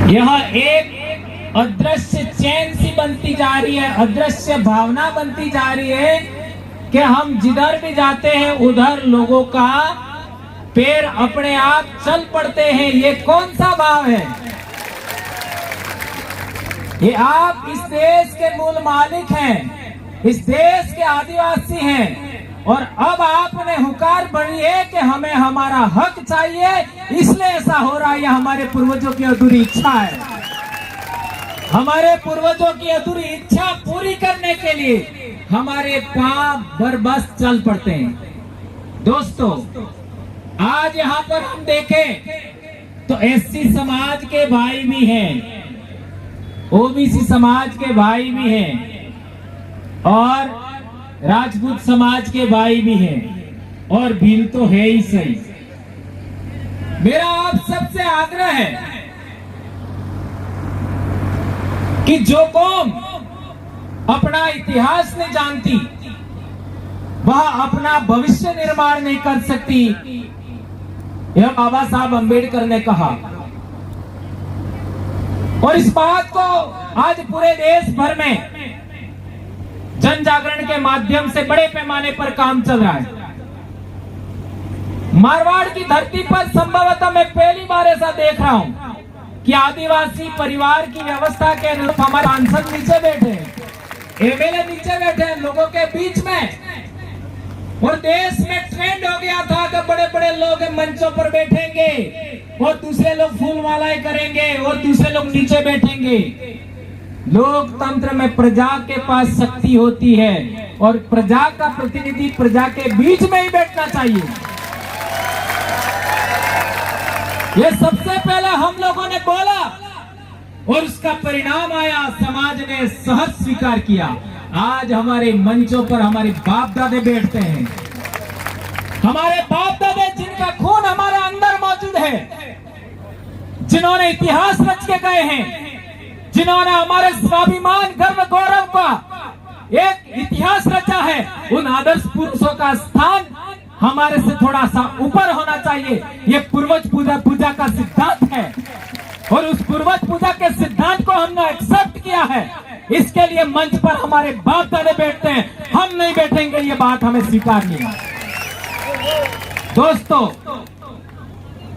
यह एक अदृश्य चैन सी बनती जा रही है, अदृश्य भावना बनती जा रही है कि हम जिधर भी जाते हैं उधर लोगों का पैर अपने आप चल पड़ते हैं। ये कौन सा भाव है? ये आप इस देश के मूल मालिक हैं, इस देश के आदिवासी हैं और अब आपने हुकार भरी है कि हमें हमारा हक चाहिए, इसलिए ऐसा हो रहा है। हमारे पूर्वजों की अधूरी इच्छा है। हमारे पूर्वजों की अधूरी इच्छा पूरी करने के लिए हमारे पांव बरबस चल पड़ते हैं। दोस्तों, आज यहाँ पर हम देखें तो एससी समाज के भाई भी हैं, ओबीसी समाज के भाई भी हैं और राजपूत समाज के भाई भी हैं और भील तो है ही सही। मेरा आप सबसे आग्रह है कि जो कौम अपना इतिहास नहीं जानती वह अपना भविष्य निर्माण नहीं कर सकती। यह बाबा साहब अंबेडकर ने कहा और इस बात को आज पूरे देश भर में जन जागरण के माध्यम से बड़े पैमाने पर काम चल रहा है। मारवाड़ की धरती पर संभवतः मैं पहली बार ऐसा देख रहा हूं कि आदिवासी परिवार की व्यवस्था के अनुरूप हमारे सांसद नीचे बैठे हैं, एमएलए नीचे बैठे हैं लोगों के बीच में। और देश में ट्रेंड हो गया था कि बड़े बड़े लोग मंचों पर बैठेंगे और दूसरे लोग फूल मालाएं करेंगे और दूसरे लोग नीचे बैठेंगे। लोकतंत्र में प्रजा के पास शक्ति होती है और प्रजा का प्रतिनिधि प्रजा के बीच में ही बैठना चाहिए। ये सबसे पहले हम लोगों ने बोला और उसका परिणाम आया, समाज ने सहज स्वीकार किया। आज हमारे मंचों पर हमारे बाप दादे बैठते हैं, हमारे बाप दादे जिनका खून हमारे अंदर मौजूद है, जिन्होंने इतिहास रच के गए हैं, जिन्होंने हमारे स्वाभिमान गर्व गौरव का एक इतिहास रचा है, उन आदर्श पुरुषों का स्थान हमारे से थोड़ा सा ऊपर होना चाहिए। ये पूर्वज पूजा का सिद्धांत है और उस पूर्वज पूजा के सिद्धांत को हमने एक्सेप्ट किया है। इसके लिए मंच पर हमारे बाप दादे बैठते हैं, हम नहीं बैठेंगे, ये बात हमें स्वीकारनी है। दोस्तों,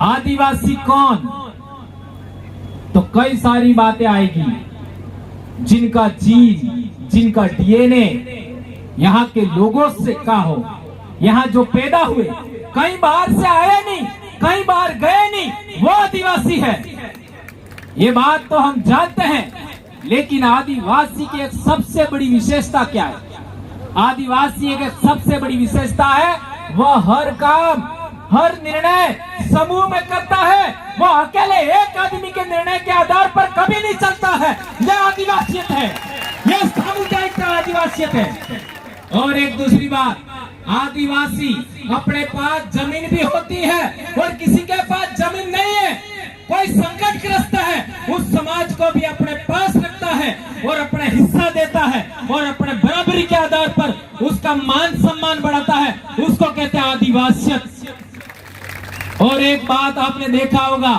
आदिवासी कौन? तो कई सारी बातें आएगी, जिनका जीन, जिनका डीएनए यहाँ के लोगों से का हो, यहाँ जो पैदा हुए, कई बार से आए नहीं, कई बार गए नहीं, वो आदिवासी है। ये बात तो हम जानते हैं, लेकिन आदिवासी की एक सबसे बड़ी विशेषता क्या है? आदिवासी एक सबसे बड़ी विशेषता है, वह हर काम, हर निर्णय समूह में करता है। वो अकेले एक आदमी के निर्णय के आधार पर कभी नहीं चलता है। यह आदिवासियत है, यह सामुदायिक आदिवासियत है। और एक दूसरी बात, आदिवासी अपने पास जमीन भी होती है और किसी के पास जमीन नहीं है, कोई संकटग्रस्त है, उस समाज को भी अपने पास रखता है और अपना हिस्सा देता है और अपने बराबरी के आधार पर उसका मान सम्मान बढ़ाता है। उसको कहते हैं आदिवासियत। और एक बात आपने देखा होगा,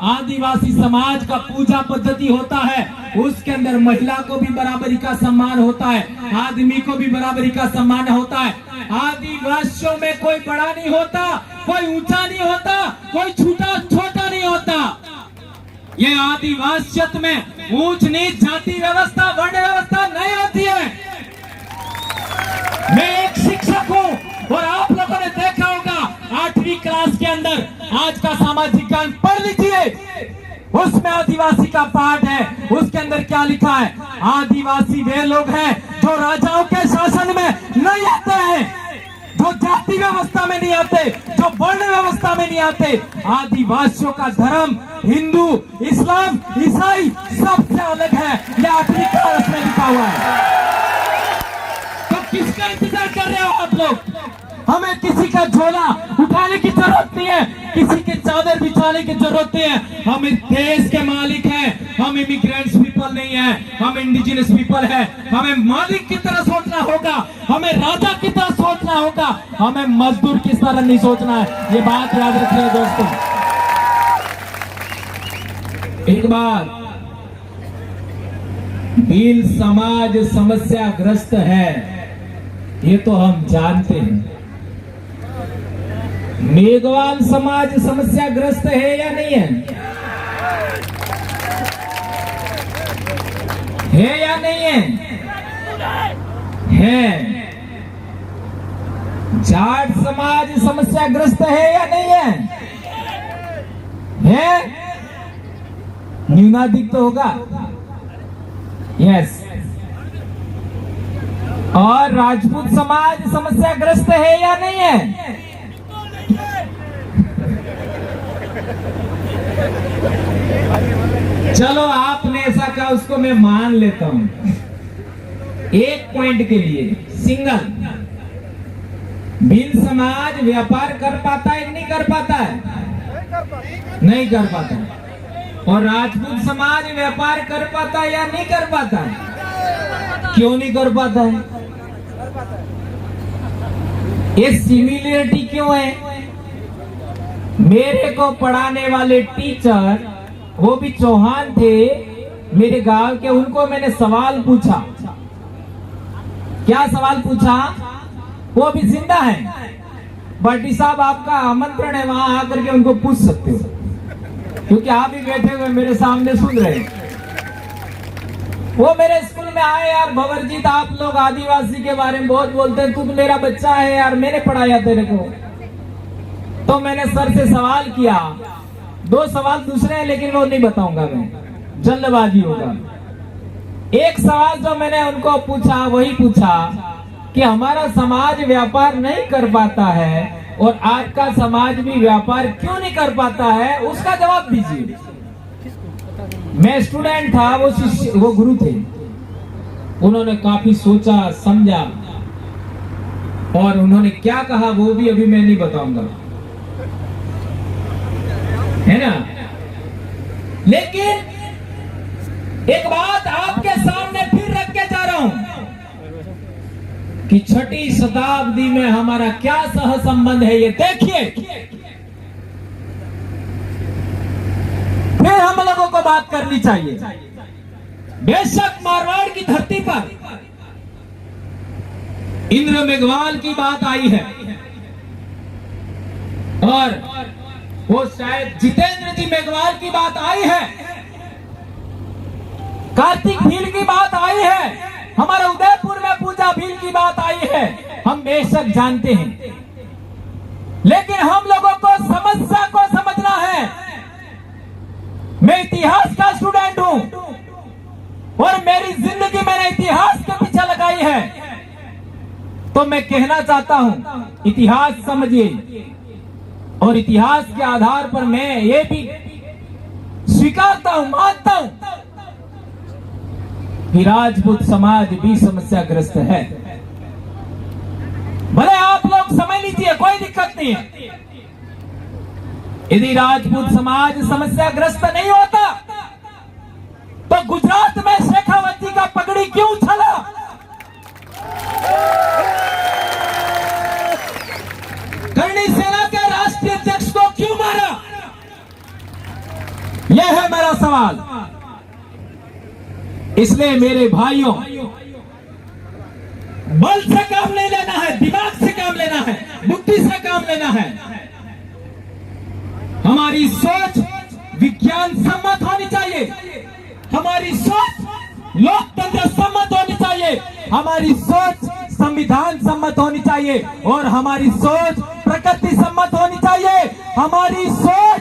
आदिवासी समाज का पूजा पद्धति होता है, उसके अंदर महिला को भी बराबरी का सम्मान होता है, आदमी को भी बराबरी का सम्मान होता है। आदिवासियों में कोई बड़ा नहीं होता, कोई ऊंचा नहीं होता, कोई छोटा नहीं होता। ये आदिवासियत में ऊंच नीच, जाति व्यवस्था, वर्ण व्यवस्था नहीं होती है। मैं एक शिक्षक हूँ और आप लोगों ने देखा होगा 8वीं क्लास के अंदर आज का सामाजिक ज्ञान पढ़ लीजिए, उसमें आदिवासी का पाठ है। उसके अंदर क्या लिखा है? आदिवासी वे लोग हैं जो राजाओं के शासन में नहीं आते हैं, जो जाति व्यवस्था में नहीं आते, जो वर्ण व्यवस्था में नहीं आते। आदिवासियों का धर्म हिंदू, इस्लाम, ईसाई सबसे अलग है। यह 8वीं क्लास में लिखा हुआ है। तो किसका इंतजार कर रहे हो आप लोग? हमें किसी का झोला उठाने की जरूरत नहीं है, किसी की चादर बिछाने की जरूरत नहीं है। हम इस देश के मालिक हैं, हम इमिग्रेंट्स पीपल नहीं है, हम इंडिजिनस पीपल है। हमें मालिक की तरह सोचना होगा, हमें राजा की तरह सोचना होगा, हमें मजदूर की तरह नहीं सोचना है। ये बात याद रखिए दोस्तों। एक बार भील समाज समस्याग्रस्त है, ये तो हम जानते हैं। मेघवाल समाज समस्याग्रस्त है या नहीं है? है या नहीं है? है। जाट समाज समस्याग्रस्त है या नहीं है? है। न्यूनाधिक तो होगा। यस। और राजपूत समाज समस्याग्रस्त है या नहीं है? चलो आपने ऐसा कहा, उसको मैं मान लेता हूं। एक पॉइंट के लिए सिंगल, भील समाज व्यापार कर पाता है कि नहीं कर पाता है? नहीं कर पाता है। और राजपूत समाज व्यापार कर पाता है या नहीं कर पाता है? क्यों नहीं कर पाता है? ये सिमिलरिटी क्यों है? मेरे को पढ़ाने वाले टीचर, वो भी चौहान थे मेरे गांव के, उनको मैंने सवाल पूछा। क्या सवाल पूछा? वो भी जिंदा है, भट्टी साहब आपका आमंत्रण है, वहां आकर के उनको पूछ सकते हो, क्योंकि आप ही बैठे हुए मेरे सामने सुन रहे हैं। वो मेरे स्कूल में आए, यार भंवरजीत आप लोग आदिवासी के बारे में बहुत बोलते हैं, तू तो मेरा बच्चा है यार, मैंने पढ़ाया तेरे को। तो मैंने सर से सवाल किया, 2 सवाल दूसरे हैं लेकिन वो नहीं बताऊंगा मैं, जल्दबाजी होगा। एक सवाल जो मैंने उनको पूछा, वही पूछा कि हमारा समाज व्यापार नहीं कर पाता है और आपका समाज भी व्यापार क्यों नहीं कर पाता है, उसका जवाब दीजिए। मैं स्टूडेंट था, वो शिष्य, वो गुरु थे। उन्होंने काफी सोचा समझा और उन्होंने क्या कहा वो भी अभी मैं नहीं बताऊंगा, है ना। लेकिन एक बात आपके सामने फिर रख के जा रहा हूं कि 6वीं शताब्दी में हमारा क्या सह संबंध है, ये देखिए। फिर हम लोगों को बात करनी चाहिए। बेशक मारवाड़ की धरती पर इंद्र मेघवाल की बात आई है और वो शायद जितेंद्र जी मेघवाल की बात आई है, कार्तिक भील की बात आई है, हमारे उदयपुर में पूजा भील की बात आई है, हम बेशक जानते हैं। लेकिन हम लोगों को समस्या को समझना है। मैं इतिहास का स्टूडेंट हूं और मेरी जिंदगी मैंने इतिहास के पीछे लगाई है, तो मैं कहना चाहता हूं इतिहास समझिए। और इतिहास के आधार पर मैं ये भी स्वीकारता हूं, मानता हूं कि राजपूत समाज भी समस्याग्रस्त है। भले आप लोग समझ लीजिए, कोई दिक्कत नहीं है। यदि राजपूत समाज समस्याग्रस्त नहीं होता तो गुजरात में शेखावत जी का पगड़ी क्यों उछला? करणी सेना के राष्ट्रीय अध्यक्ष को क्यों मारा? यह है मेरा सवाल। इसलिए मेरे भाइयों, बल से काम नहीं लेना है, दिमाग से काम लेना है, बुद्धि से काम लेना है। हमारी सोच विज्ञान सम्मत होनी चाहिए, हमारी सोच लोकतंत्र सम्मत होनी चाहिए, हमारी सोच संविधान सम्मत होनी चाहिए और हमारी सोच प्रकृति सम्मत होनी चाहिए, हमारी सोच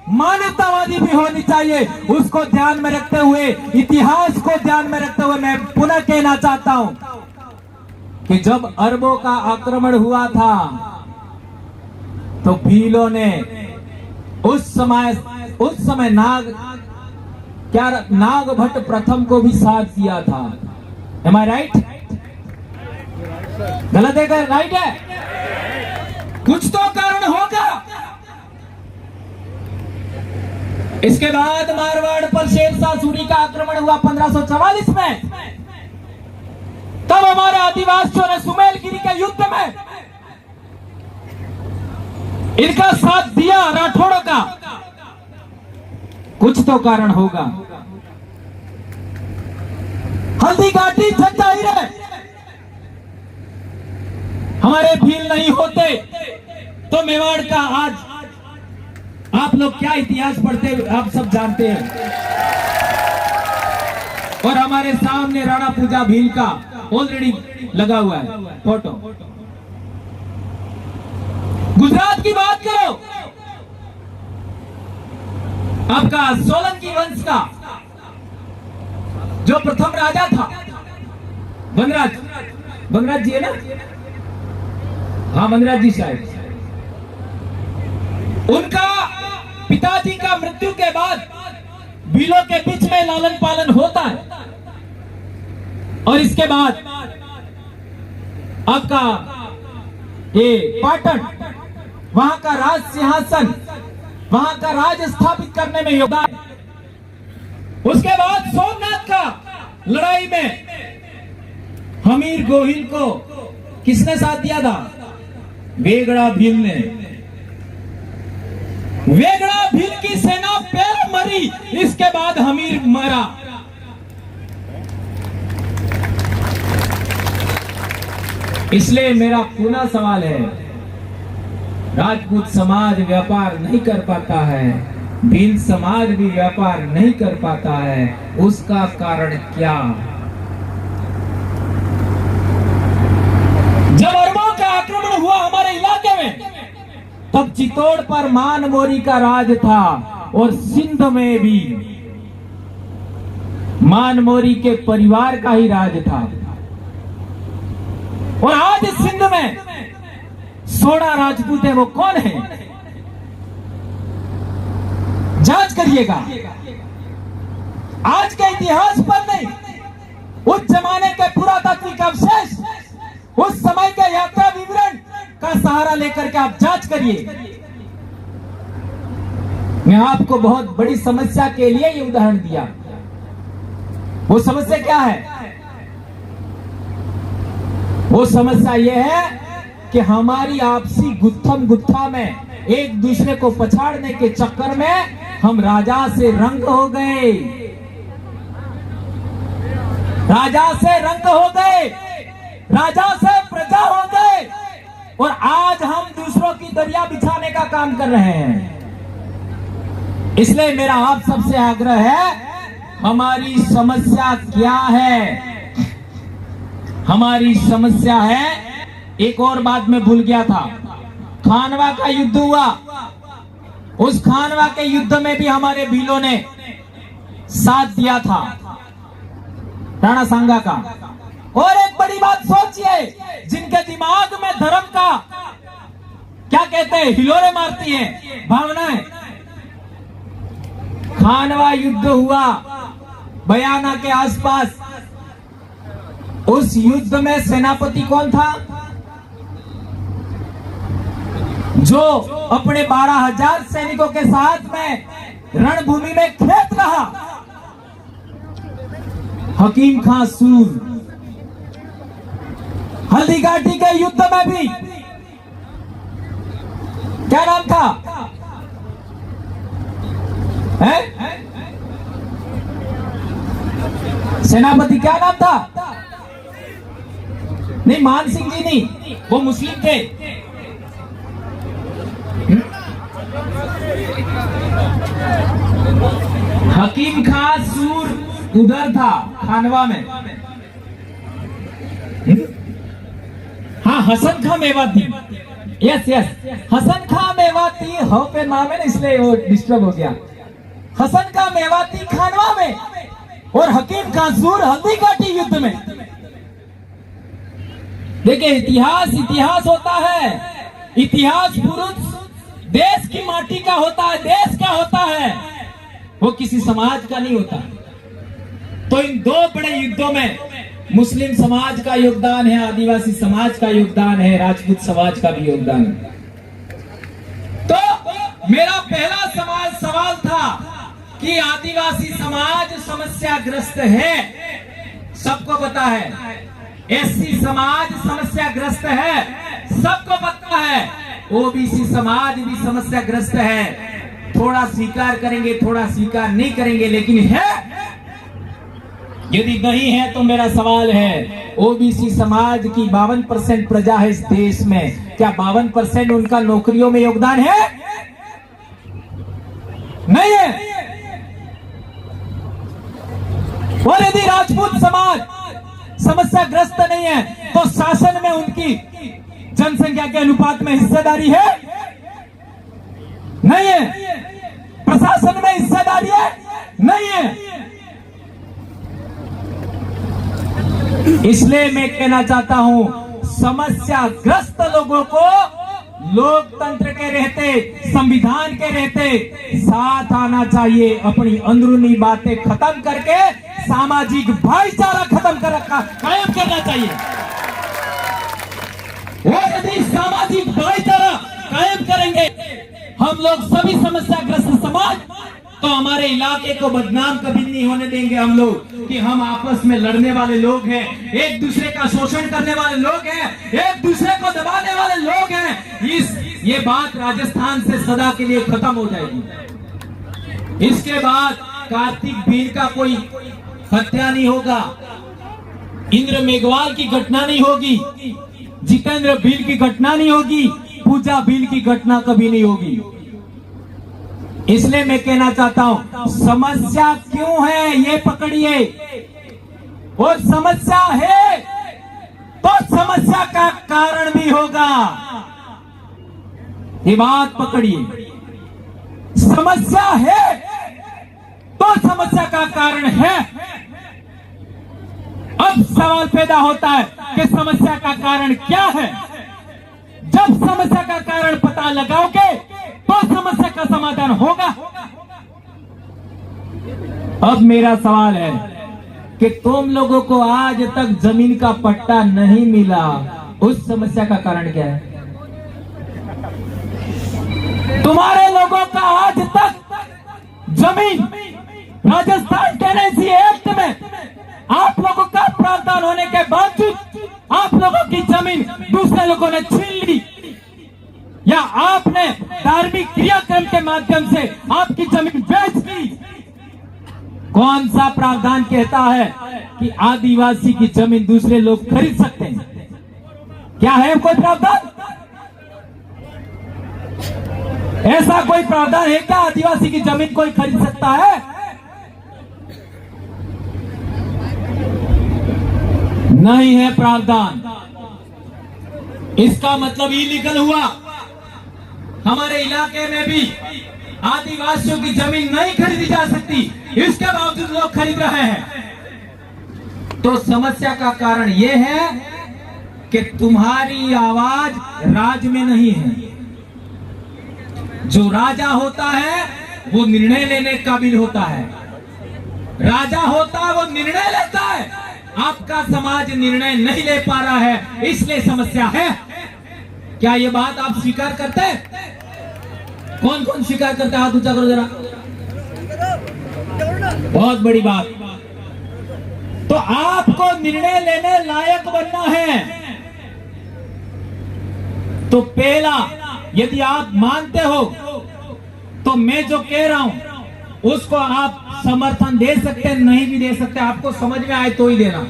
मानवतावादी भी होनी चाहिए। उसको ध्यान में रखते हुए, इतिहास को ध्यान में रखते हुए मैं पुनः कहना चाहता हूं कि जब अरबों का आक्रमण हुआ था तो भीलों ने उस समय नागभट्ट प्रथम को भी साथ दिया था। एम आई राइट? गलत है क्या? राइट है? कुछ तो कारण होगा। इसके बाद मारवाड़ पर शेरशाह सूरी का आक्रमण हुआ 1544 में। तब हमारे आदिवासियों ने सुमेलगिरी के युद्ध में इनका साथ दिया, राठौड़ों का। कुछ तो कारण होगा। हल्दीघाटी जंजाहिर हमारे भील नहीं होते तो मेवाड़ का आज आप लोग क्या इतिहास पढ़ते आप सब जानते हैं। और हमारे सामने राणा पूजा भील का ऑलरेडी लगा हुआ है फोटो। गुजरात की बात करो, आपका सोलंकी वंश का जो प्रथम राजा था वनराज जी है ना, हाँ वनराज जी शायद, उनका पिताजी का मृत्यु के बाद भीलों के बीच में लालन पालन होता है। और इसके बाद आपका ये पाटन, वहां का राज सिंहासन, वहां का राज स्थापित करने में योगदान। उसके बाद सोमनाथ का लड़ाई में हमीर गोहिल को किसने साथ दिया था? वेगड़ा भील ने। वेगड़ा भील की सेना पहले मरी, इसके बाद हमीर मरा। इसलिए मेरा पुनः सवाल है, राजपूत समाज व्यापार नहीं कर पाता है, भील समाज भी व्यापार नहीं कर पाता है, उसका कारण क्या? जब अरबों का आक्रमण हुआ हमारे इलाके में, तब चित्तौड़ पर मानमोरी का राज था और सिंध में भी मानमोरी के परिवार का ही राज था। और आज सिंध में सोना राजपूत है, वो कौन है? जांच करिएगा। आज के इतिहास पर नहीं, उस जमाने के पुरातात्विक अवशेष, उस समय के यात्रा विवरण का सहारा लेकर के आप जांच करिए। मैं आपको बहुत बड़ी समस्या के लिए ये उदाहरण दिया। वो समस्या क्या है? वो समस्या ये है कि हमारी आपसी गुत्थम गुत्था में एक दूसरे को पछाड़ने के चक्कर में हम राजा से रंग हो गए, राजा से रंग हो गए, राजा से प्रजा हो गए, और आज हम दूसरों की दरिया बिछाने का काम कर रहे हैं। इसलिए मेरा आप सबसे आग्रह है, हमारी समस्या क्या है? हमारी समस्या है, एक और बात मैं भूल गया था, खानवा का युद्ध हुआ। उस खानवा के युद्ध में भी हमारे भीलों ने साथ दिया था, राणा सांगा का। और एक बड़ी बात सोचिए, जिनके दिमाग में धर्म का क्या कहते हैं, हिलोरे मारती है भावनाएं। खानवा युद्ध हुआ बयाना के आसपास, उस युद्ध में सेनापति कौन था? जो अपने 12,000 सैनिकों के साथ में रणभूमि में खेत रहा, हकीम खां सूर। हल्दीघाटी के युद्ध में भी क्या नाम था? है? सेनापति क्या नाम था? नहीं, मान सिंह जी नहीं, वो मुस्लिम थे। हकीम खां सूर उधर था खानवा में। हाँ, हसन खां मेवाती, यस यस, हसन खां मेवाती हो पे नाम है ना, इसलिए वो डिस्टर्ब हो गया। हसन खां मेवाती खानवा में और हकीम खां सूर हल्दीघाटी युद्ध में। देखिए, इतिहास इतिहास होता है। इतिहास पुरुष देश की माटी का होता है, देश का होता है, वो किसी समाज का नहीं होता। तो इन दो बड़े युद्धों में मुस्लिम समाज का योगदान है, आदिवासी समाज का योगदान है, राजपूत समाज का भी योगदान है। तो मेरा पहला सवाल था कि आदिवासी समाज समस्याग्रस्त है, सबको पता है। एससी समाज समस्याग्रस्त है, सबको पता है। ओबीसी समाज भी समस्याग्रस्त है। थोड़ा स्वीकार करेंगे, थोड़ा स्वीकार नहीं करेंगे, लेकिन है। यदि नहीं है तो मेरा सवाल है, ओबीसी समाज की 52% प्रजा है इस देश में, क्या 52% उनका नौकरियों में योगदान है? नहीं है। और यदि राजपूत समाज समस्याग्रस्त नहीं है तो शासन में उनकी जनसंख्या के अनुपात में हिस्सेदारी है? नहीं है। प्रशासन में हिस्सेदारी है? नहीं है। इसलिए मैं कहना चाहता हूं, समस्याग्रस्त लोगों को लोकतंत्र के रहते, संविधान के रहते साथ आना चाहिए। अपनी अंदरूनी बातें खत्म करके सामाजिक भाईचारा खत्म कर रखा कायम करना चाहिए। और यदि सामाजिक भाईचारा कायम करेंगे हम लोग सभी समस्याग्रस्त समाज, तो हमारे इलाके को बदनाम कभी नहीं होने देंगे हम लोग कि हम आपस में लड़ने वाले लोग हैं, एक दूसरे का शोषण करने वाले लोग हैं, एक दूसरे को दबाने वाले लोग हैं। ये बात राजस्थान से सदा के लिए खत्म हो जाएगी। इसके बाद कार्तिक भील का कोई हत्या नहीं होगा, इंद्र मेघवाल की घटना नहीं होगी, जितेंद्र भील की घटना नहीं होगी, पूजा भील की घटना कभी नहीं होगी। इसलिए मैं कहना चाहता हूं, समस्या क्यों है ये पकड़िए, और समस्या है तो समस्या का कारण भी होगा, ये बात पकड़िए। समस्या है तो समस्या का कारण है। अब सवाल पैदा होता है कि समस्या का कारण क्या है। जब समस्या का कारण पता लगाओगे तो समस्या का समाधान होगा। अब मेरा सवाल है कि तुम लोगों को आज तक जमीन का पट्टा नहीं मिला, उस समस्या का कारण क्या है? तुम्हारे लोगों का आज तक जमीन राजस्थान टेनेंसी एक्ट में आप लोगों का प्रावधान होने के बावजूद आप लोगों की जमीन दूसरे लोगों ने छीन ली, या आपने धार्मिक क्रियाक्रम के माध्यम से आपकी जमीन बेच दी। कौन सा प्रावधान कहता है कि आदिवासी की जमीन दूसरे लोग खरीद सकते हैं? क्या है कोई प्रावधान? ऐसा कोई प्रावधान है क्या आदिवासी की जमीन कोई खरीद सकता है? नहीं है प्रावधान। इसका मतलब इलीगल हुआ। हमारे इलाके में भी आदिवासियों की जमीन नहीं खरीदी जा सकती, इसके बावजूद लोग खरीद रहे हैं। तो समस्या का कारण यह है कि तुम्हारी आवाज राज में नहीं है। जो राजा होता है वो निर्णय लेने काबिल होता है, राजा होता है वो निर्णय लेता है। आपका समाज निर्णय नहीं ले पा रहा है, इसलिए समस्या है। क्या ये बात आप स्वीकार करते हैं? कौन कौन स्वीकार करता है? हाथ ऊंचा करो जरा। बहुत बड़ी बात। तो आपको निर्णय लेने लायक बनना है। तो पहला, यदि आप मानते हो तो मैं जो कह रहा हूं उसको आप समर्थन दे सकते हैं, नहीं भी दे सकते, आपको समझ में आए तो ही देना,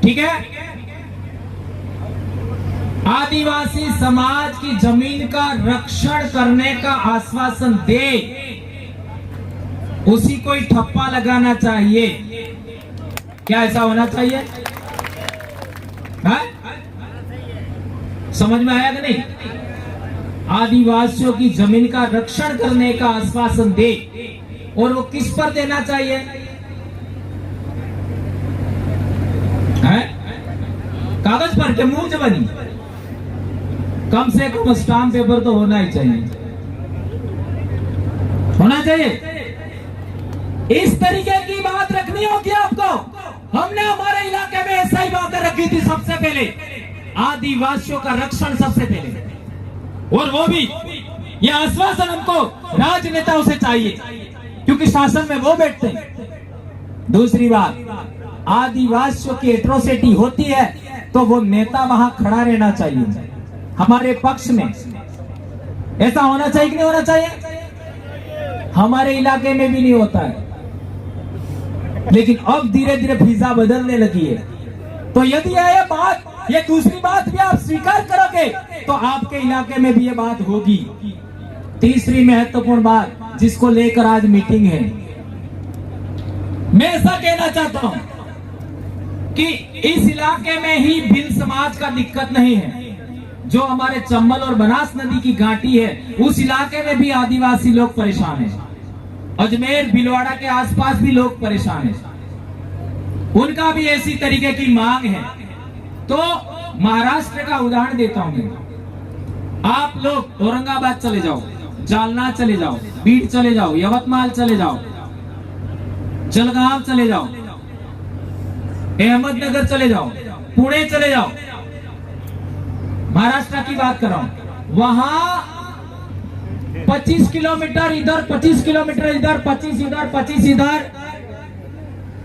ठीक है? आदिवासी समाज की जमीन का रक्षण करने का आश्वासन दे, उसी को ही ठप्पा लगाना चाहिए। क्या ऐसा होना चाहिए? है? समझ में आया कि नहीं? आदिवासियों की जमीन का रक्षण करने का आश्वासन दे, और वो किस पर देना चाहिए? है? कागज पर के मुंह जबानी? कम से कम स्टाम्प पेपर तो होना ही चाहिए, होना चाहिए। इस तरीके की बात रखनी होगी आपको। हमने हमारे इलाके में ऐसा ही बातें रखी थी सबसे पहले, आदिवासियों का रक्षण सबसे पहले, और वो भी ये आश्वासन हमको राजनेताओं से चाहिए, क्योंकि शासन में वो बैठते हैं। दूसरी बात, आदिवासियों की एट्रोसिटी होती है तो वो नेता वहां खड़ा रहना चाहिए हमारे पक्ष में। ऐसा होना चाहिए कि नहीं होना चाहिए? हमारे इलाके में भी नहीं होता है। लेकिन अब धीरे धीरे फिजा बदलने लगी है। तो यदि ये बात, ये दूसरी बात भी आप स्वीकार करोगे तो आपके इलाके में भी ये बात होगी। तीसरी महत्वपूर्ण बात जिसको लेकर आज मीटिंग है, मैं ऐसा कहना चाहता हूं कि इस इलाके में ही भिल समाज का दिक्कत नहीं है। जो हमारे चंबल और बनास नदी की घाटी है उस इलाके में भी आदिवासी लोग परेशान हैं। अजमेर भीलवाड़ा के आसपास भी लोग परेशान हैं, उनका भी ऐसी तरीके की मांग है। तो महाराष्ट्र का उदाहरण देता हूं मैं। आप लोग औरंगाबाद चले जाओ, जालना चले जाओ, बीड चले जाओ, यवतमाल चले जाओ, जलगांव चले जाओ, अहमदनगर चले जाओ, पुणे चले जाओ, महाराष्ट्र की बात कर रहा हूं। वहां 25 किलोमीटर इधर, 25 किलोमीटर इधर, 25 इधर, 25 इधर,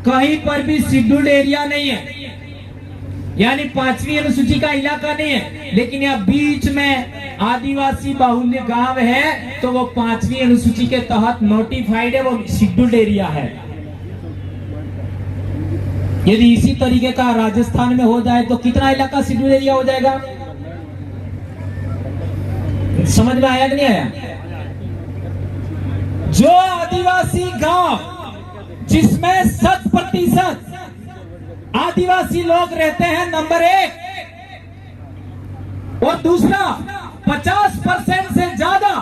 कहीं पर भी शेड्यूल्ड एरिया नहीं है, यानी 5वीं अनुसूची का इलाका नहीं है। लेकिन यह बीच में आदिवासी बाहुल्य गांव है तो वो 5वीं अनुसूची के तहत नोटिफाइड है, वो शेड्यूल्ड एरिया है। यदि इसी तरीके का राजस्थान में हो जाए तो कितना इलाका शेड्यूल्ड एरिया हो जाएगा? समझ में आया कि नहीं आया? जो आदिवासी गांव जिसमें 100% आदिवासी लोग रहते हैं, नंबर 1, और दूसरा 50% से ज्यादा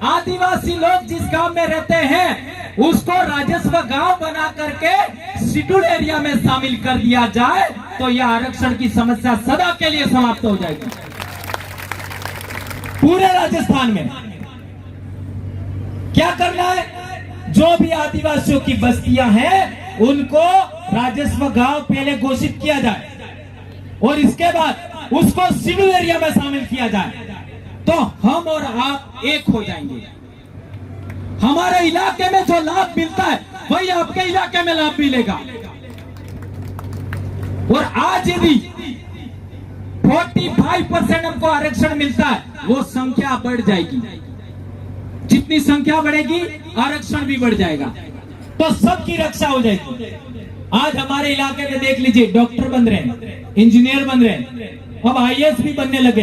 आदिवासी लोग जिस गांव में रहते हैं उसको राजस्व गांव बना करके शेड्यूल्ड एरिया में शामिल कर दिया जाए तो यह आरक्षण की समस्या सदा के लिए समाप्त हो जाएगी पूरे राजस्थान में। क्या करना है? जो भी आदिवासियों की बस्तियां हैं उनको राजस्व गांव पहले घोषित किया जाए और इसके बाद उसको शेड्यूल्ड एरिया में शामिल किया जाए तो हम और आप एक हो जाएंगे। हमारे इलाके में जो लाभ मिलता है वही आपके इलाके में लाभ मिलेगा। और आज यदि 45% हमको आरक्षण मिलता है वो संख्या बढ़ जाएगी। जितनी संख्या बढ़ेगी आरक्षण भी बढ़ जाएगा तो सबकी रक्षा हो जाएगी। आज हमारे इलाके में देख लीजिए, डॉक्टर बन रहे हैं, इंजीनियर बन रहे हैं, अब आईएएस भी बनने लगे।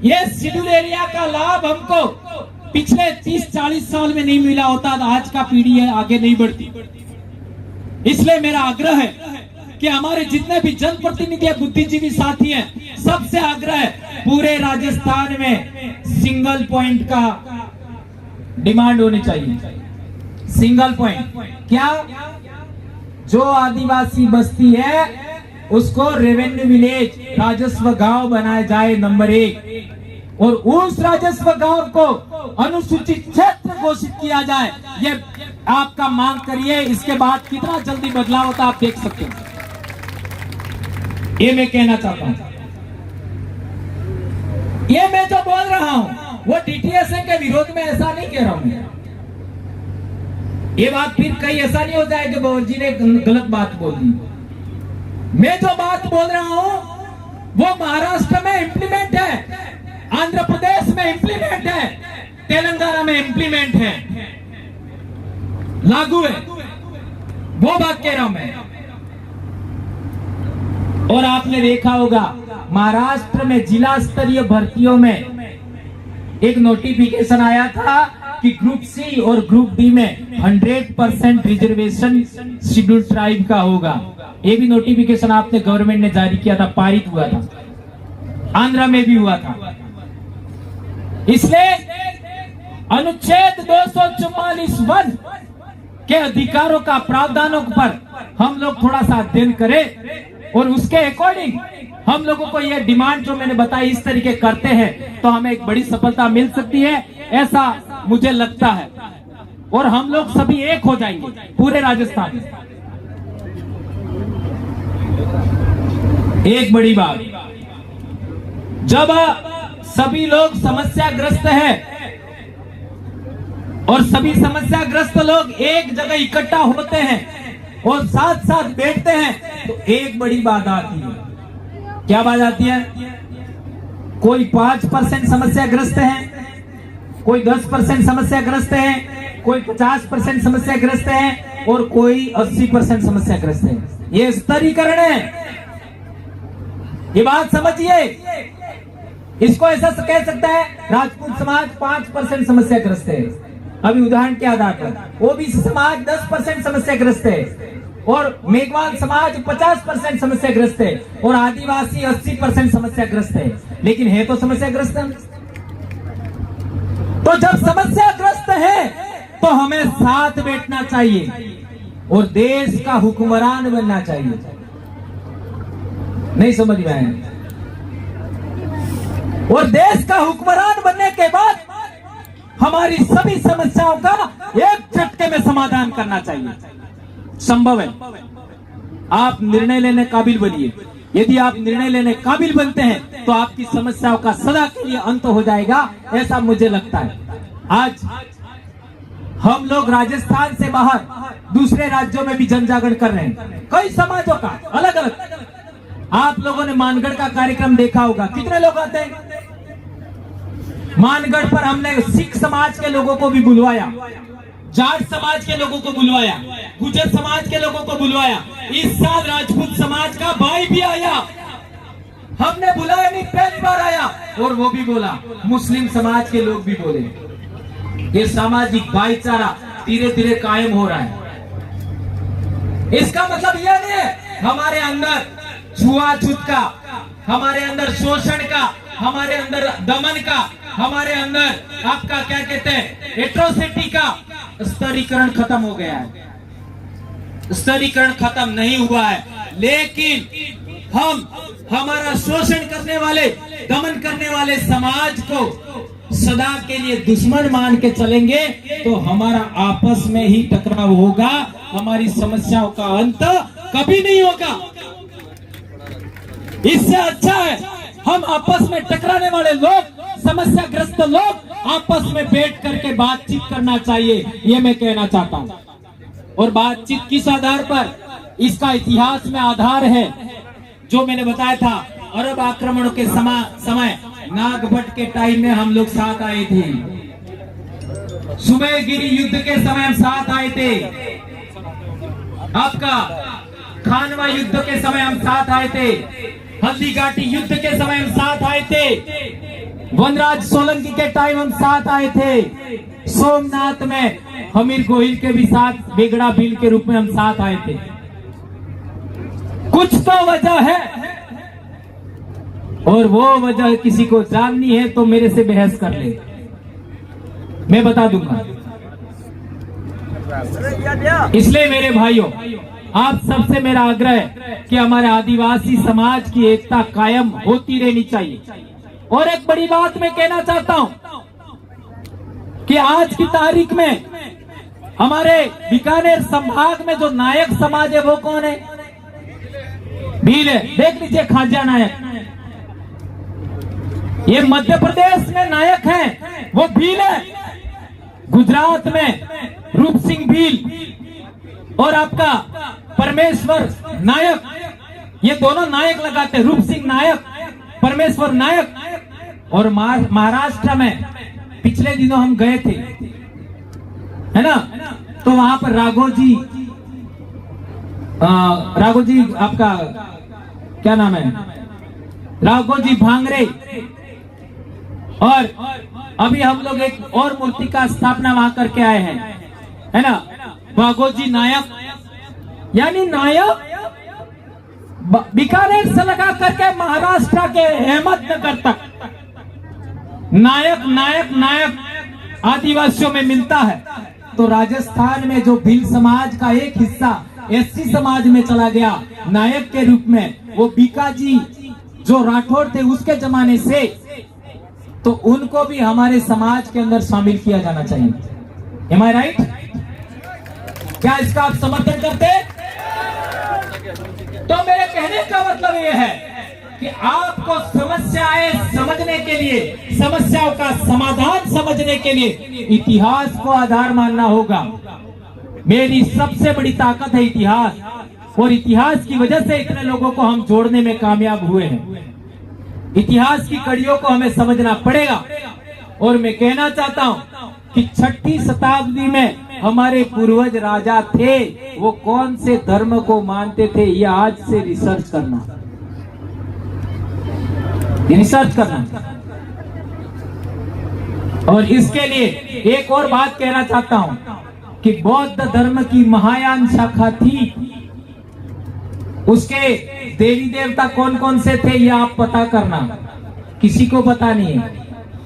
ये शेड्यूल्ड एरिया का लाभ हमको पिछले 30-40 साल में नहीं मिला होता, आज का पीढ़ी है आगे नहीं बढ़ती। इसलिए मेरा आग्रह है कि हमारे जितने भी जनप्रतिनिधि बुद्धिजीवी साथी हैं, सबसे आग्रह है पूरे राजस्थान में सिंगल पॉइंट का डिमांड होनी चाहिए। सिंगल पॉइंट क्या? जो आदिवासी बस्ती है उसको रेवेन्यू विलेज, राजस्व गांव बनाया जाए, नंबर 1, और उस राजस्व गांव को अनुसूचित क्षेत्र घोषित किया जाए। ये आपका मांग करिए, इसके बाद कितना जल्दी बदलाव होता आप देख सकते हैं। ये मैं कहना चाहता हूं। ये मैं जो बोल रहा हूं वो डीटीएसए के विरोध में ऐसा नहीं कह रहा हूं। ये बात फिर कहीं ऐसा नहीं हो जाए कि बाबू जी ने गलत बात बोल दी। मैं जो बात बोल रहा हूं वो महाराष्ट्र में इंप्लीमेंट है, आंध्र प्रदेश में इंप्लीमेंट है, तेलंगाना में इंप्लीमेंट है, लागू है, वो बात कह रहा हूं मैं। और आपने देखा होगा महाराष्ट्र में जिला स्तरीय भर्तियों में एक नोटिफिकेशन आया था कि ग्रुप सी और ग्रुप डी में 100% रिजर्वेशन शेड्यूल्ड ट्राइब का होगा। ये भी नोटिफिकेशन आपने गवर्नमेंट ने जारी किया था, पारित हुआ था, आंध्र में भी हुआ था। इसलिए अनुच्छेद 244(1) के अधिकारों का प्रावधानों पर हम लोग थोड़ा सा अध्ययन करें और उसके अकॉर्डिंग हम लोगों को यह डिमांड जो मैंने बताई इस तरीके करते हैं तो हमें एक बड़ी सफलता मिल सकती है, ऐसा मुझे लगता है। और हम लोग सभी एक हो जाएंगे पूरे राजस्थान में। एक बड़ी बात, जब सभी लोग समस्याग्रस्त हैं और सभी समस्याग्रस्त लोग एक जगह इकट्ठा होते हैं और साथ साथ बैठते हैं तो एक बड़ी बात आती है। क्या बात आती है? कोई 5% समस्याग्रस्त है, कोई 10% समस्याग्रस्त है, कोई 50% समस्याग्रस्त है, और कोई 80% समस्याग्रस्त है। ये स्तरीकरण है, ये बात समझिए। इसको ऐसा कह सकता है राजपूत समाज 5% समस्याग्रस्त है, अभी उदाहरण के आधार पर। ओबीसी समाज 10% समस्याग्रस्त है, और मेघवाल समाज 50% समस्याग्रस्त है, और आदिवासी 80% समस्याग्रस्त है। लेकिन है तो समस्याग्रस्त। तो जब समस्याग्रस्त है तो हमें साथ बैठना चाहिए और देश का हुक्मरान बनना चाहिए। नहीं समझ में आया? और देश का हुक्मरान बनने के बाद हमारी सभी समस्याओं का एक झटके में समाधान करना चाहिए। संभव है। आप निर्णय लेने काबिल बनिए। यदि आप निर्णय लेने काबिल बनते हैं तो आपकी समस्याओं का सदा के लिए अंत हो जाएगा, ऐसा मुझे लगता है। आज हम लोग राजस्थान से बाहर दूसरे राज्यों में भी जन जागरण कर रहे हैं, कई समाजों का अलग अलग। आप लोगों ने मानगढ़ का कार्यक्रम देखा होगा, कितने लोग आते हैं मानगढ़ पर। हमने सिख समाज के लोगों को भी बुलवाया, जाट समाज के लोगों को बुलवाया, गुर्जर समाज के लोगों को बुलवाया। इस साल राजपूत समाज का भाई भी आया, हमने बुलाया नहीं, पहली बार आया। और वो भी बोला, मुस्लिम समाज के लोग भी बोले। ये सामाजिक भाईचारा धीरे धीरे कायम हो रहा है। इसका मतलब यह नहीं है हमारे अंदर छुआछूत का, हमारे अंदर शोषण का, हमारे अंदर दमन का, हमारे अंदर आपका क्या कहते हैं एट्रोसिटी का स्तरीकरण खत्म हो गया है। स्तरीकरण खत्म नहीं हुआ है, लेकिन हम हमारा शोषण करने वाले, दमन करने वाले समाज को सदा के लिए दुश्मन मान के चलेंगे तो हमारा आपस में ही टकराव होगा, हमारी समस्याओं का अंत कभी नहीं होगा। इससे अच्छा है हम आपस में टकराने वाले लोग, समस्याग्रस्त लोग आपस में बैठ करके बातचीत करना चाहिए, ये मैं कहना चाहता हूं। और बातचीत किस आधार पर? इसका इतिहास में आधार है, जो मैंने बताया था। अरब आक्रमणों के समय नागभट्ट के टाइम में हम लोग साथ आए थे, सुमेरगिरी युद्ध के समय हम साथ आए थे, आपका खानवा युद्ध के समय हम साथ आए थे, हल्दी घाटी युद्ध के समय हम साथ आए थे, वनराज सोलंकी के टाइम हम साथ आए थे, सोमनाथ में हमीर गोहिल के भी साथ बेगड़ा भील के रूप में हम साथ आए थे। कुछ तो वजह है, और वो वजह किसी को जाननी है तो मेरे से बहस कर ले, मैं बता दूंगा। इसलिए मेरे भाइयों, आप सबसे मेरा आग्रह है कि हमारे आदिवासी समाज की एकता कायम होती रहनी चाहिए। और एक बड़ी बात मैं कहना चाहता हूं कि आज की तारीख में हमारे बीकानेर संभाग में जो नायक समाज है वो कौन है? भील है। देख लीजिए खाजा नायक, ये मध्य प्रदेश में नायक हैं, वो भील है। गुजरात में रूप सिंह भील और आपका परमेश्वर नायक, ये दोनों नायक लगाते हैं, रूप सिंह नायक, परमेश्वर नायक। और महाराष्ट्र में पिछले दिनों हम गए थे, है ना, तो वहां पर राघोजी आपका क्या नाम है, राघोजी भांगरे। और अभी हम लोग एक और मूर्ति का स्थापना वहां करके आए हैं, है ना, भागोजी नायक, यानी नायक बीकानेर से लगा करके महाराष्ट्र के अहमदनगर तक नायक नायक नायक आदिवासियों में मिलता है। तो राजस्थान में जो भील समाज का एक हिस्सा एससी समाज में चला गया नायक के रूप में, वो बीकाजी जो राठौड़ थे उसके जमाने से, तो उनको भी हमारे समाज के अंदर शामिल किया जाना चाहिए। Am I right? क्या इसका आप समर्थन करते? तो मेरे कहने का मतलब यह है कि आपको समस्याएं समझने के लिए, समस्याओं का समाधान समझने के लिए इतिहास को आधार मानना होगा। मेरी सबसे बड़ी ताकत है इतिहास, और इतिहास की वजह से इतने लोगों को हम जोड़ने में कामयाब हुए हैं। इतिहास की कड़ियों को हमें समझना पड़ेगा। और मैं कहना चाहता हूं कि 6ठी शताब्दी में हमारे पूर्वज राजा थे वो कौन से धर्म को मानते थे, ये आज से रिसर्च करना, रिसर्च करना। और इसके लिए एक और बात कहना चाहता हूं कि बौद्ध धर्म की महायान शाखा थी, उसके देवी देवता कौन कौन से थे ये आप पता करना, किसी को पता नहीं है।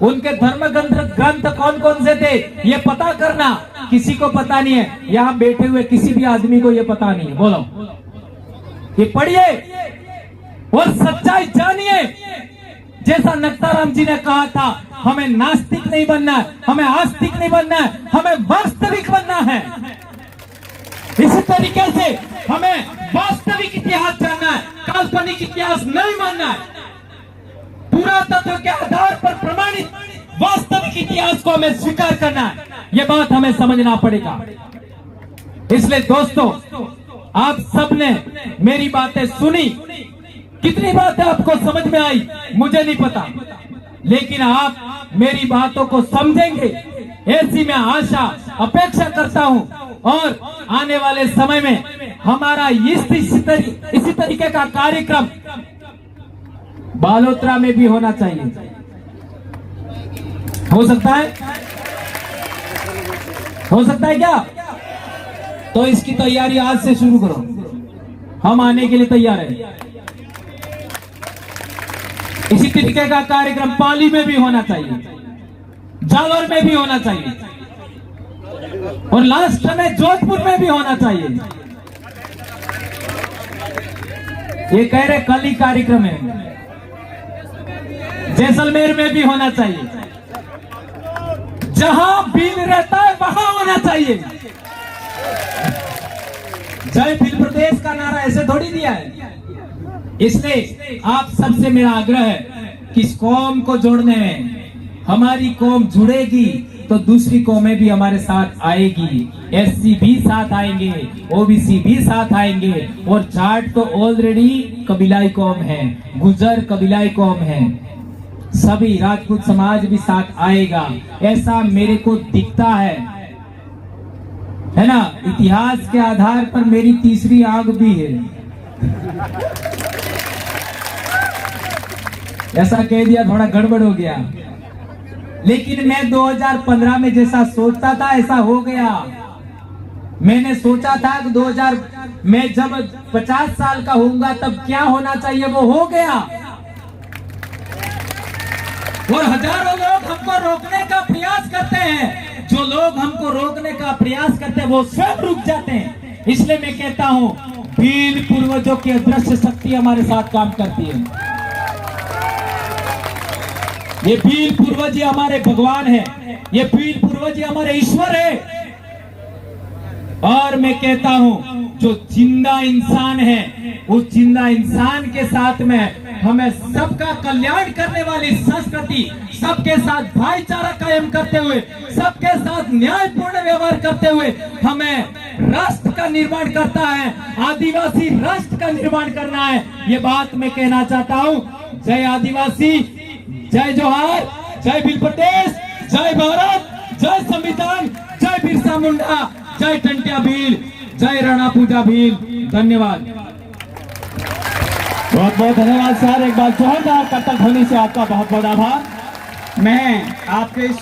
उनके धर्म ग्रंथ कौन कौन से थे ये पता करना, किसी को पता नहीं है। यहां बैठे हुए किसी भी आदमी को ये पता नहीं है। बोलो, ये पढ़िए और सच्चाई जानिए। जैसा नक्ताराम जी ने कहा था, हमें नास्तिक नहीं बनना है, हमें आस्तिक नहीं बनना है, हमें वास्तविक बनना है। इसी तरीके से हमें वास्तविक इतिहास जानना है, काल्पनिक इतिहास नहीं मानना है। पुरातत्व के आधार पर प्रमाणित वास्तविक इतिहास को हमें स्वीकार करना है। यह बात हमें समझना पड़ेगा। इसलिए दोस्तों, आप सबने मेरी बातें सुनी, कितनी बातें आपको समझ में आई मुझे नहीं पता, लेकिन आप मेरी बातों को समझेंगे ऐसी मैं आशा अपेक्षा करता हूं। और आने वाले समय में हमारा इसी तरीके का कार्यक्रम बालोतरा में भी होना चाहिए। हो सकता है, हो सकता है क्या? तो इसकी तैयारी आज से शुरू करो, हम आने के लिए तैयार हैं। इसी तरीके का कार्यक्रम पाली में भी होना चाहिए, जालोर में भी होना चाहिए, और लास्ट में जोधपुर में भी होना चाहिए। ये कह रहे कल ही कार्यक्रम है, जैसलमेर में भी होना चाहिए। जहां भील रहता है वहां होना चाहिए। जय भील प्रदेश का नारा ऐसे थोड़ी दिया है। इसलिए आप सबसे मेरा आग्रह है कि इस कौम को जोड़ने में, हमारी कौम जुड़ेगी तो दूसरी कौमें भी हमारे साथ आएगी। एससी भी साथ आएंगे, ओबीसी भी साथ आएंगे, और जाट तो ऑलरेडी कबीलाई कौम है, गुजर कबीलाई कौम है, सभी राजपूत समाज भी साथ आएगा, ऐसा मेरे को दिखता है ना। इतिहास के आधार पर मेरी तीसरी आंख भी है। ऐसा कह दिया थोड़ा गड़बड़ हो गया, लेकिन मैं 2015 में जैसा सोचता था ऐसा हो गया। मैंने सोचा था कि मैं जब 50 साल का होऊंगा तब क्या होना चाहिए वो हो गया। और हजारों लोग हमको रोकने का प्रयास करते हैं, जो लोग हमको रोकने का प्रयास करते हैं वो स्वयं रुक जाते हैं। इसलिए मैं कहता हूं, भील पूर्वजों की अदृश्य शक्ति हमारे साथ काम करती है। ये भील पूर्वज हमारे भगवान है, ये भील पूर्वज हमारे ईश्वर है। और मैं कहता हूं, जो जिंदा इंसान है उस जिंदा इंसान के साथ में हमें सबका कल्याण करने वाली संस्कृति, सबके साथ भाईचारा कायम करते हुए, सबके साथ न्यायपूर्ण व्यवहार करते हुए हमें राष्ट्र का निर्माण करता है, आदिवासी राष्ट्र का निर्माण करना है। ये बात मैं कहना चाहता हूं। जय आदिवासी, जय जोहार, जय भील प्रदेश, जय भारत, जय संविधान, जय बिरसा मुंडा, जय टंट्या भील, जय राणा पूजा भील। धन्यवाद, बहुत बहुत धन्यवाद सर। एक बार जोरदार करतल ध्वनि से आपका बहुत बहुत आभार। मैं आपके